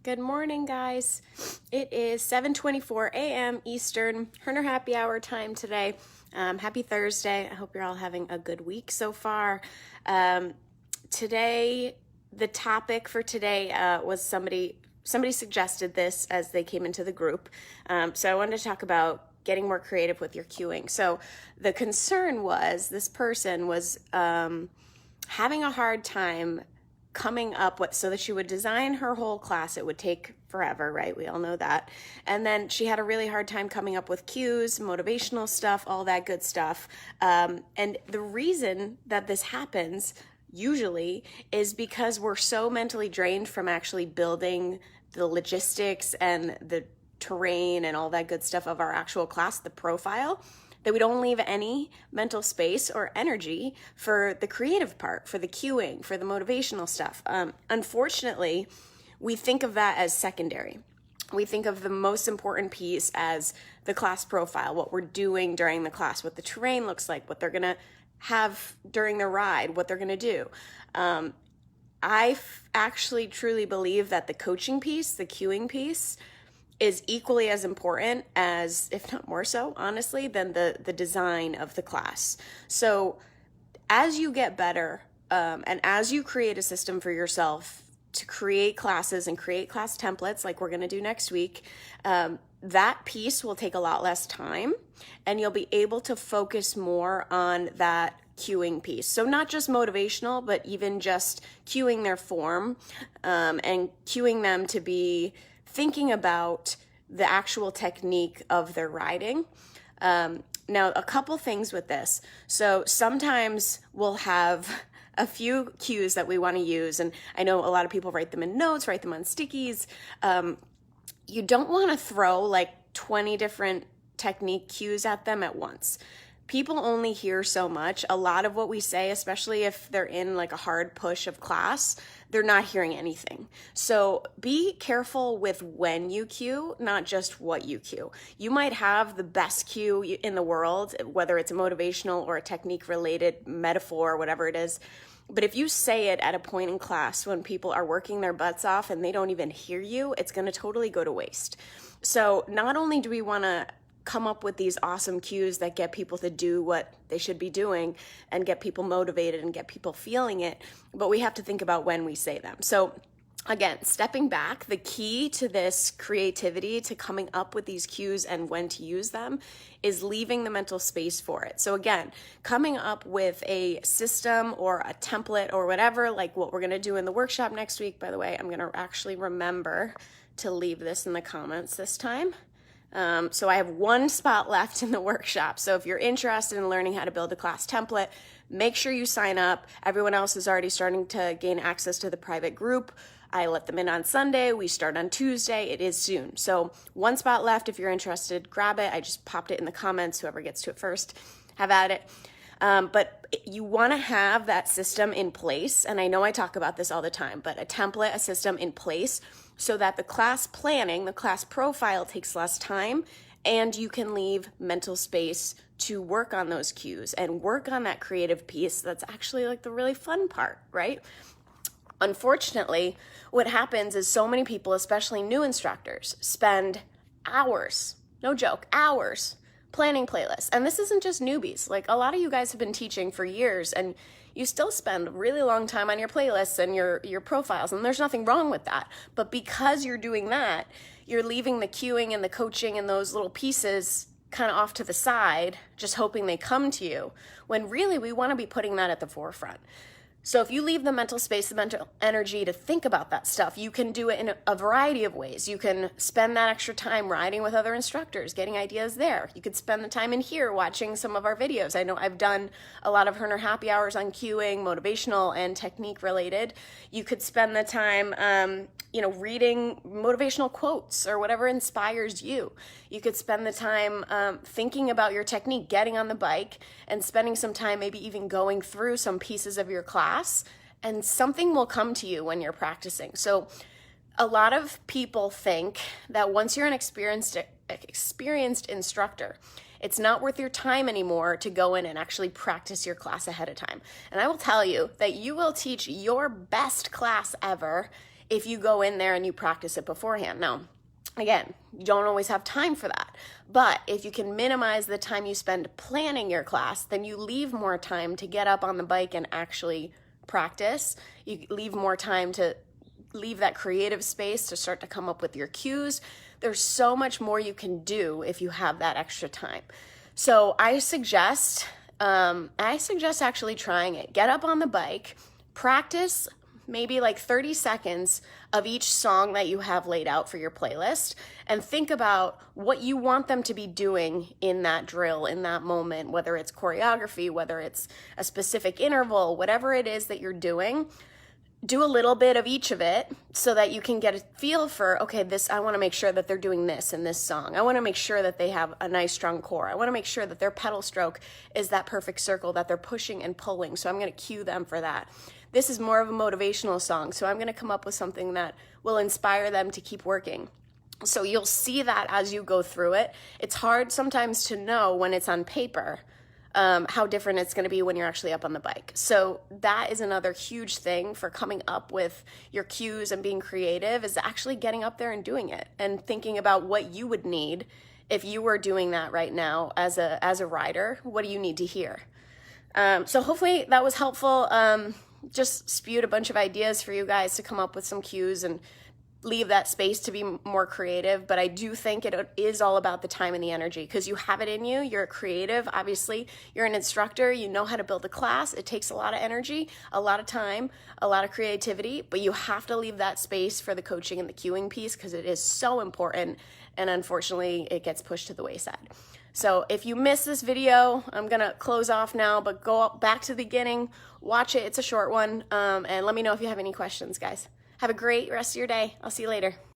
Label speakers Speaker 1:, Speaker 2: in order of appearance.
Speaker 1: Good morning, guys. It is 7:24 a.m. Eastern, Herner happy hour time today. Happy Thursday. I hope you're all having a good week so far. Today, the topic for today was somebody suggested this as they came into the group. So I wanted to talk about getting more creative with your cueing. So the concern was this person was having a hard time coming up with, so that she would design her whole class. It would take forever, right? We all know that. And then she had a really hard time coming up with cues, motivational stuff, all that good stuff. And the reason that this happens usually is because we're so mentally drained from actually building the logistics and the terrain and all that good stuff of our actual class, the profile, that we don't leave any mental space or energy for the creative part, for the cueing, for the motivational stuff. Unfortunately, we think of that as secondary. We think of the most important piece as the class profile, what we're doing during the class, what the terrain looks like, what they're gonna have during the ride, what they're gonna do. I actually truly believe that the coaching piece, the cueing piece, is equally as important as, if not more so, honestly, than the design of the class. So as you get better and as you create a system for yourself to create classes and create class templates like we're going to do next week, that piece will take a lot less time and you'll be able to focus more on that cueing piece. So not just motivational, but even just cueing their form and cueing them to be thinking about the actual technique of their riding. Now, a couple things with this. So sometimes we'll have a few cues that we want to use, and I know a lot of people write them in notes, write them on stickies. You don't want to throw like 20 different technique cues at them at once. People only hear so much. A lot of what we say, especially if they're in like a hard push of class, they're not hearing anything. So be careful with when you cue, not just what you cue. You might have the best cue in the world, whether it's a motivational or a technique related metaphor, whatever it is. But if you say it at a point in class when people are working their butts off and they don't even hear you, it's going to totally go to waste. So not only do we want to come up with these awesome cues that get people to do what they should be doing and get people motivated and get people feeling it, but we have to think about when we say them. So again, stepping back, the key to this creativity, to coming up with these cues and when to use them, is leaving the mental space for it. So again, coming up with a system or a template or whatever, like what we're going to do in the workshop next week. By the way, I'm going to actually remember to leave this in the comments this time. So I have one spot left in the workshop. So if you're interested in learning how to build a class template, make sure you sign up. Everyone else is already starting to gain access to the private group. I let them in on Sunday. We start on Tuesday. It is soon. So one spot left. If you're interested, grab it. I just popped it in the comments. Whoever gets to it first, have at it. But you want to have that system in place. And I know I talk about this all the time, but a template, a system in place so that the class planning, the class profile takes less time and you can leave mental space to work on those cues and work on that creative piece. That's actually like the really fun part, right? Unfortunately, what happens is so many people, especially new instructors, spend hours, no joke, hours planning playlists. And this isn't just newbies. Like a lot of you guys have been teaching for years and you still spend a really long time on your playlists and your profiles, and there's nothing wrong with that. But because you're doing that, you're leaving the cueing and the coaching and those little pieces kind of off to the side, just hoping they come to you, when really we want to be putting that at the forefront. So if you leave the mental space, the mental energy to think about that stuff, you can do it in a variety of ways. You can spend that extra time riding with other instructors, getting ideas there. You could spend the time in here watching some of our videos. I know I've done a lot of Herner happy hours on cueing, motivational and technique related. You could spend the time, reading motivational quotes or whatever inspires you. You could spend the time thinking about your technique, getting on the bike and spending some time maybe even going through some pieces of your class, and something will come to you when you're practicing. So a lot of people think that once you're an experienced instructor, it's not worth your time anymore to go in and actually practice your class ahead of time. And I will tell you that you will teach your best class ever if you go in there and you practice it beforehand. Now, again, you don't always have time for that. But if you can minimize the time you spend planning your class, then you leave more time to get up on the bike and actually practice. You leave more time to leave that creative space to start to come up with your cues. There's so much more you can do if you have that extra time. So I suggest actually trying it. Get up on the bike, practice maybe like 30 seconds of each song that you have laid out for your playlist, and think about what you want them to be doing in that drill, in that moment, whether it's choreography, whether it's a specific interval, whatever it is that you're doing. Do a little bit of each of it so that you can get a feel for, okay, I want to make sure that they're doing this in this song. I want to make sure that they have a nice strong core. I want to make sure that their pedal stroke is that perfect circle, that they're pushing and pulling. So I'm going to cue them for that. This is more of a motivational song, so I'm going to come up with something that will inspire them to keep working. So you'll see that as you go through it. It's hard sometimes to know when it's on paper how different it's going to be when you're actually up on the bike. So that is another huge thing for coming up with your cues and being creative, is actually getting up there and doing it and thinking about what you would need if you were doing that right now as a rider. What do you need to hear? So hopefully that was helpful. Just spewed a bunch of ideas for you guys to come up with some cues and leave that space to be more creative. But I do think it is all about the time and the energy, because you have it in you. You're a creative. Obviously, you're an instructor. You know how to build a class. It takes a lot of energy, a lot of time, a lot of creativity, but you have to leave that space for the coaching and the cueing piece, because it is so important. And unfortunately, it gets pushed to the wayside. So if you missed this video, I'm going to close off now, but go back to the beginning, watch it. It's a short one. And let me know if you have any questions, guys. Have a great rest of your day. I'll see you later.